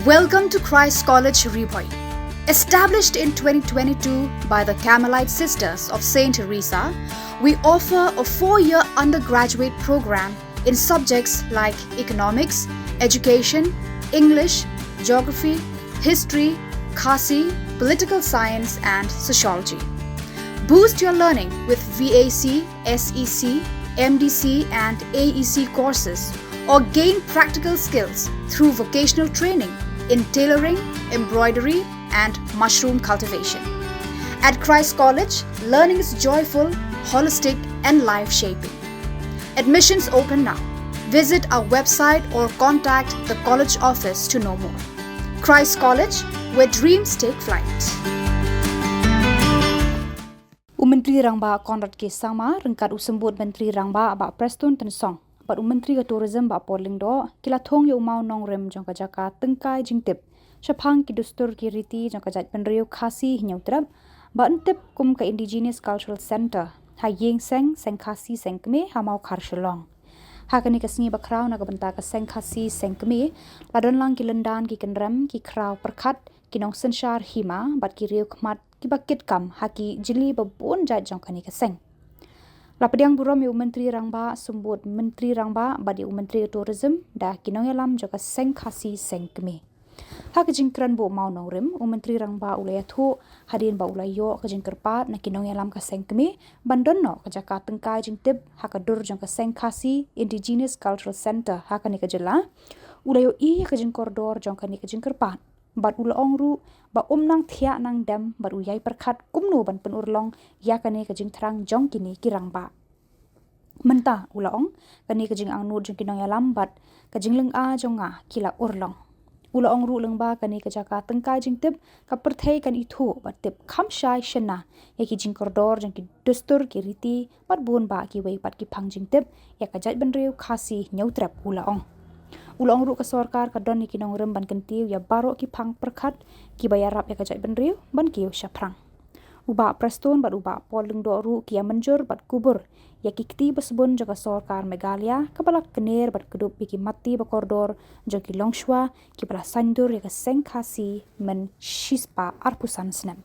Welcome to Christ College Reboy. Established in 2022 by the Carmelite Sisters of St. Teresa, we offer a 4-year undergraduate program in subjects like economics, education, English, geography, history, Khasi, political science, and sociology. Boost your learning with VAC, SEC, MDC, and AEC courses, or gain practical skills through vocational training in tailoring, embroidery, and mushroom cultivation. At Christ College, learning is joyful, holistic, and life-shaping. Admissions open now. Visit our website or contact the college office to know more. Christ College, where dreams take flight. Myntri Rangbah Konrad ke sama rengkat usembut Myntri Rangbah aba Preston ten song. Bat Myntri ke tourism ba Poling do kila thong yo Mawnongrim jong ka jaka tengkai jingtip. Shapang ki dustur ki riti jong ka jat penriu Khasi hinyau trap ba entip kum ka Indigenous Cultural Center. Ha yeng Seng Khasi Seng kme ha mau khar Shillong. Ha kani ka sngi ba kraw na ka benta ka Seng Khasi Seng kme ladon lang ki lendan ki kenram ki kraw perkhat ki nong senshar hima bat ki riu khmat ki bakit kam haki jili babon jat jong kani ka Seng. Lapadiang burom yu Myntri Rangbah sumbut Myntri Rangbah badi Myntri tourism da kinong yalam joka Seng Khasi Seng kme. Ha kejingkran bo Mawnongrim Myntri Rangbah ulaya thu hadin ba ulayo kejingkerpat na kinong yalam ka Seng kme bandon no ka jaka tengkai jingtip ha ka dur jong ka Seng Khasi Indigenous Cultural Center ha kani ka jela ulayo I kejingkordor jong kani kejingkerpat bat ulaong ru ba nang thia nang dam bat uyai perkhat kumnu ban penurlong ya kani kajing thrang jong kini kirangba menta ulaong kani kajing angnu jong kinong yalam bat kajing leng a jonga kila urlong ulaong ru lengba kani kajaka tengkai jing tip ka perthai kan ithu bat tip kham shai shena ya ki jing kordor jong ki dustur ki riti bat bun ba ki wei pat ki phang jing tip ya kajat benriu Khasi nyautrap ulaong Ulang ru ka sorkar ka don ni kinong rem ban kentiu ya baro ki phang perkhat ki bayarap ya kajai benriu ban kiu syaprang. Uba Preston bat uba poleng do ru ki menjur bat Khubor ya ki kti besbun jaga sorkar Meghalaya ka balak kener bat kedup ki mati ba kordor joki longshwa ki bala sandur ya ka Seng Khasi men shispa arpusan senam.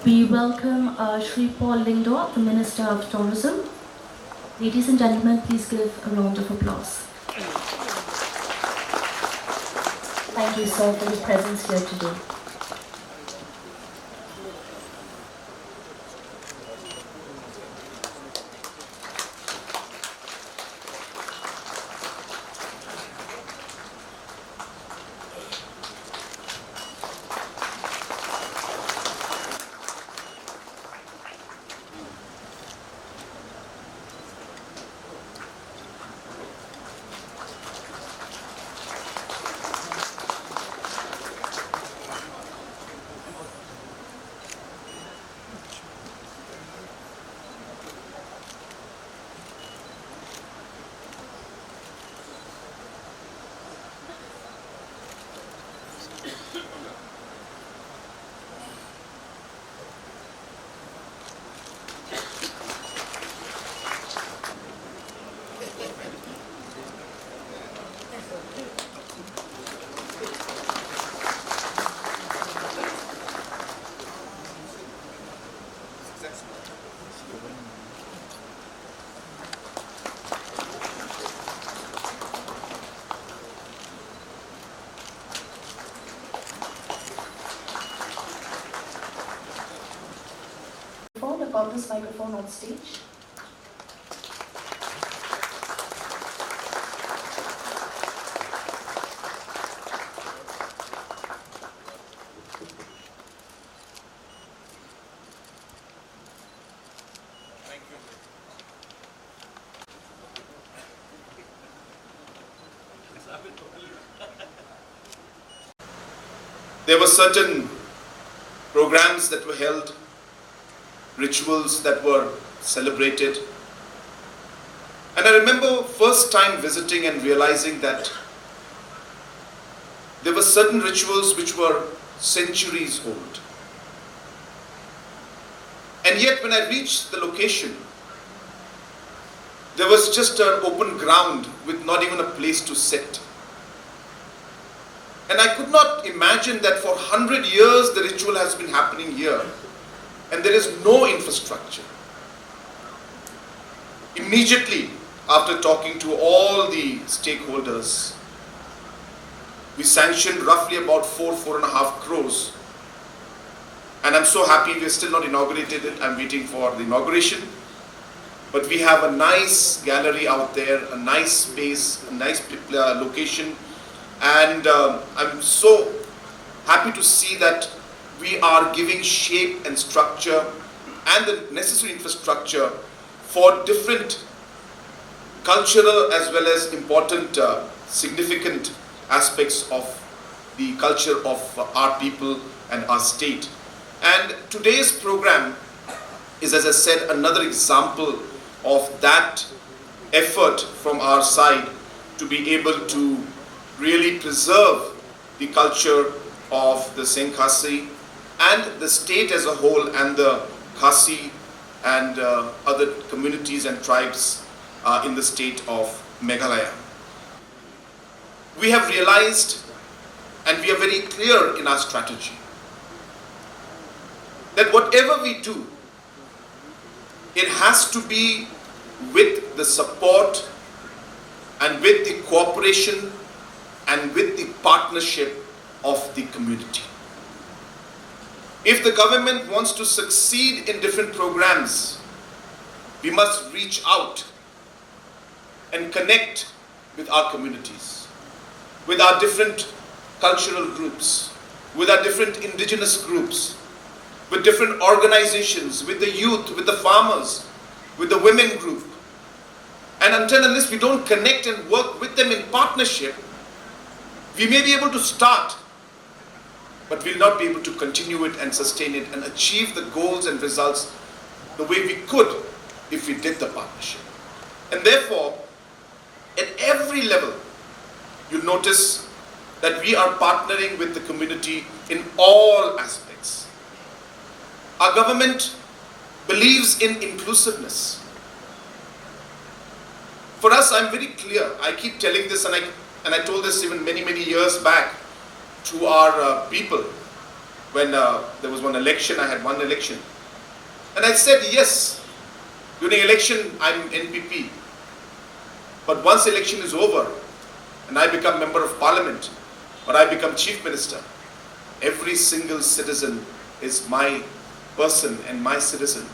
We welcome Shri Paul Lingdo, the Minister of Tourism. Ladies and gentlemen, please give a round of applause. Thank you, sir, for your presence here today. Call this microphone on stage. Thank you. There were certain programs that were held, rituals that were celebrated. And I remember first time visiting and realizing that there were certain rituals which were centuries old. And yet when I reached the location, there was just an open ground with not even a place to sit. And I could not imagine that for 100 years the ritual has been happening here and there is no infrastructure. Immediately after talking to all the stakeholders, we sanctioned roughly about 4.5 crores. And I'm so happy we are still not inaugurated it. I'm waiting for the inauguration. But we have a nice gallery out there, a nice space, a nice location. And I'm so happy to see that we are giving shape and structure and the necessary infrastructure for different cultural as well as important, significant aspects of the culture of our people and our state. And today's program is, as I said, another example of that effort from our side to be able to really preserve the culture of the Seng Khasi and the state as a whole, and the Khasi and other communities and tribes in the state of Meghalaya. We have realized, and we are very clear in our strategy, that whatever we do, it has to be with the support and with the cooperation and with the partnership of the community. If the government wants to succeed in different programs, we must reach out and connect with our communities, with our different cultural groups, with our different indigenous groups, with different organizations, with the youth, with the farmers, with the women group. And until and unless we don't connect and work with them in partnership, we may be able to start, but we'll not be able to continue it and sustain it and achieve the goals and results the way we could if we did the partnership. And therefore, at every level, you'll notice that we are partnering with the community in all aspects. Our government believes in inclusiveness. For us, I'm very clear. I keep telling this, and I told this even many years back to our people when there was one election. I had one election, and I said, yes, during election I'm NPP, but once election is over and I become member of parliament or I become chief minister, every single citizen is my person and my citizen,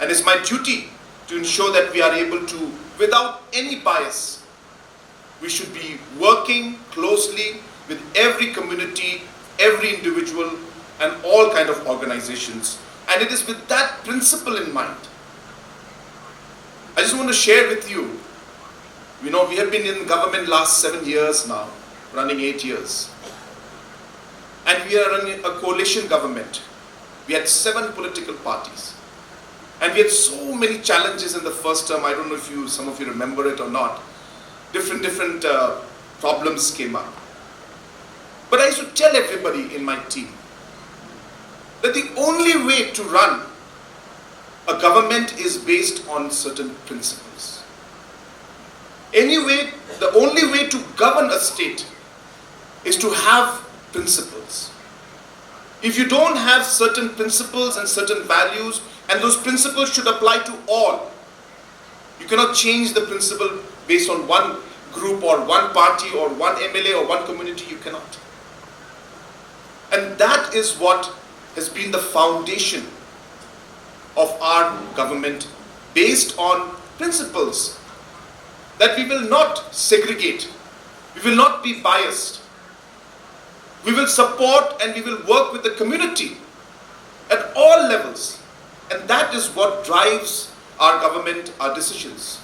and it's my duty to ensure that we are able to, without any bias, we should be working closely with every community, every individual, and all kind of organizations. And it is with that principle in mind. I just want to share with you, we have been in government last 7 years now, running 8 years. And we are running a coalition government. We had 7 political parties. And we had so many challenges in the first term. I don't know if some of you remember it or not. Different problems came up. But I used to tell everybody in my team that the only way to run a government is based on certain principles. Anyway, the only way to govern a state is to have principles. If you don't have certain principles and certain values, and those principles should apply to all, you cannot change the principle based on one group or one party or one MLA or one community. You cannot. And that is what has been the foundation of our government, based on principles that we will not segregate, we will not be biased, we will support and we will work with the community at all levels. And that is what drives our government, our decisions.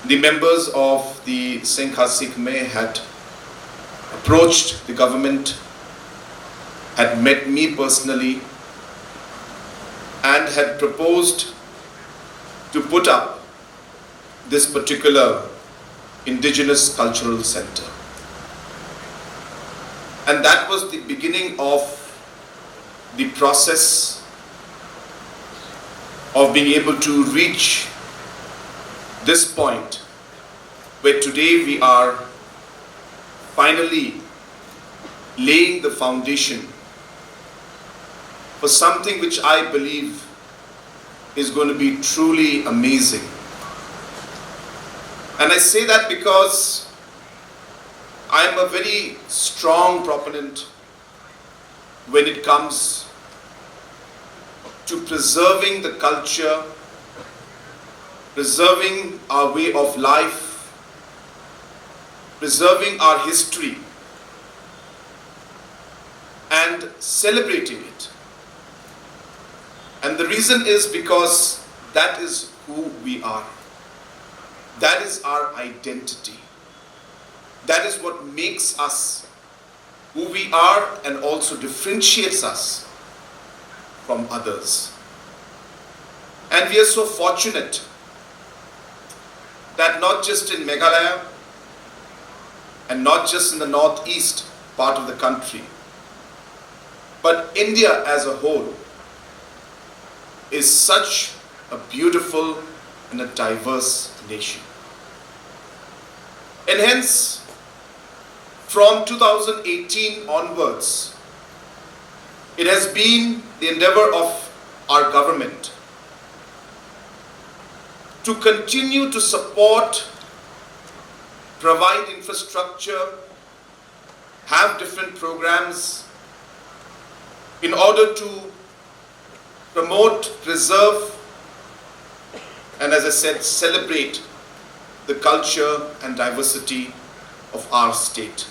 The members of the Seng Khasi had approached the government, had met me personally, and had proposed to put up this particular Indigenous cultural center. And that was the beginning of the process of being able to reach this point where today we are finally laying the foundation for something which I believe is going to be truly amazing. And I say that because I am a very strong proponent when it comes to preserving the culture, preserving our way of life, preserving our history, and celebrating it. And the reason is because that is who we are. That is our identity. That is what makes us who we are and also differentiates us from others. And we are so fortunate that not just in Meghalaya and not just in the northeast part of the country, but India as a whole is such a beautiful and a diverse nation. And hence, from 2018 onwards, it has been the endeavor of our government to continue to support, provide infrastructure, have different programs in order to promote, preserve, and as I said, celebrate the culture and diversity of our state.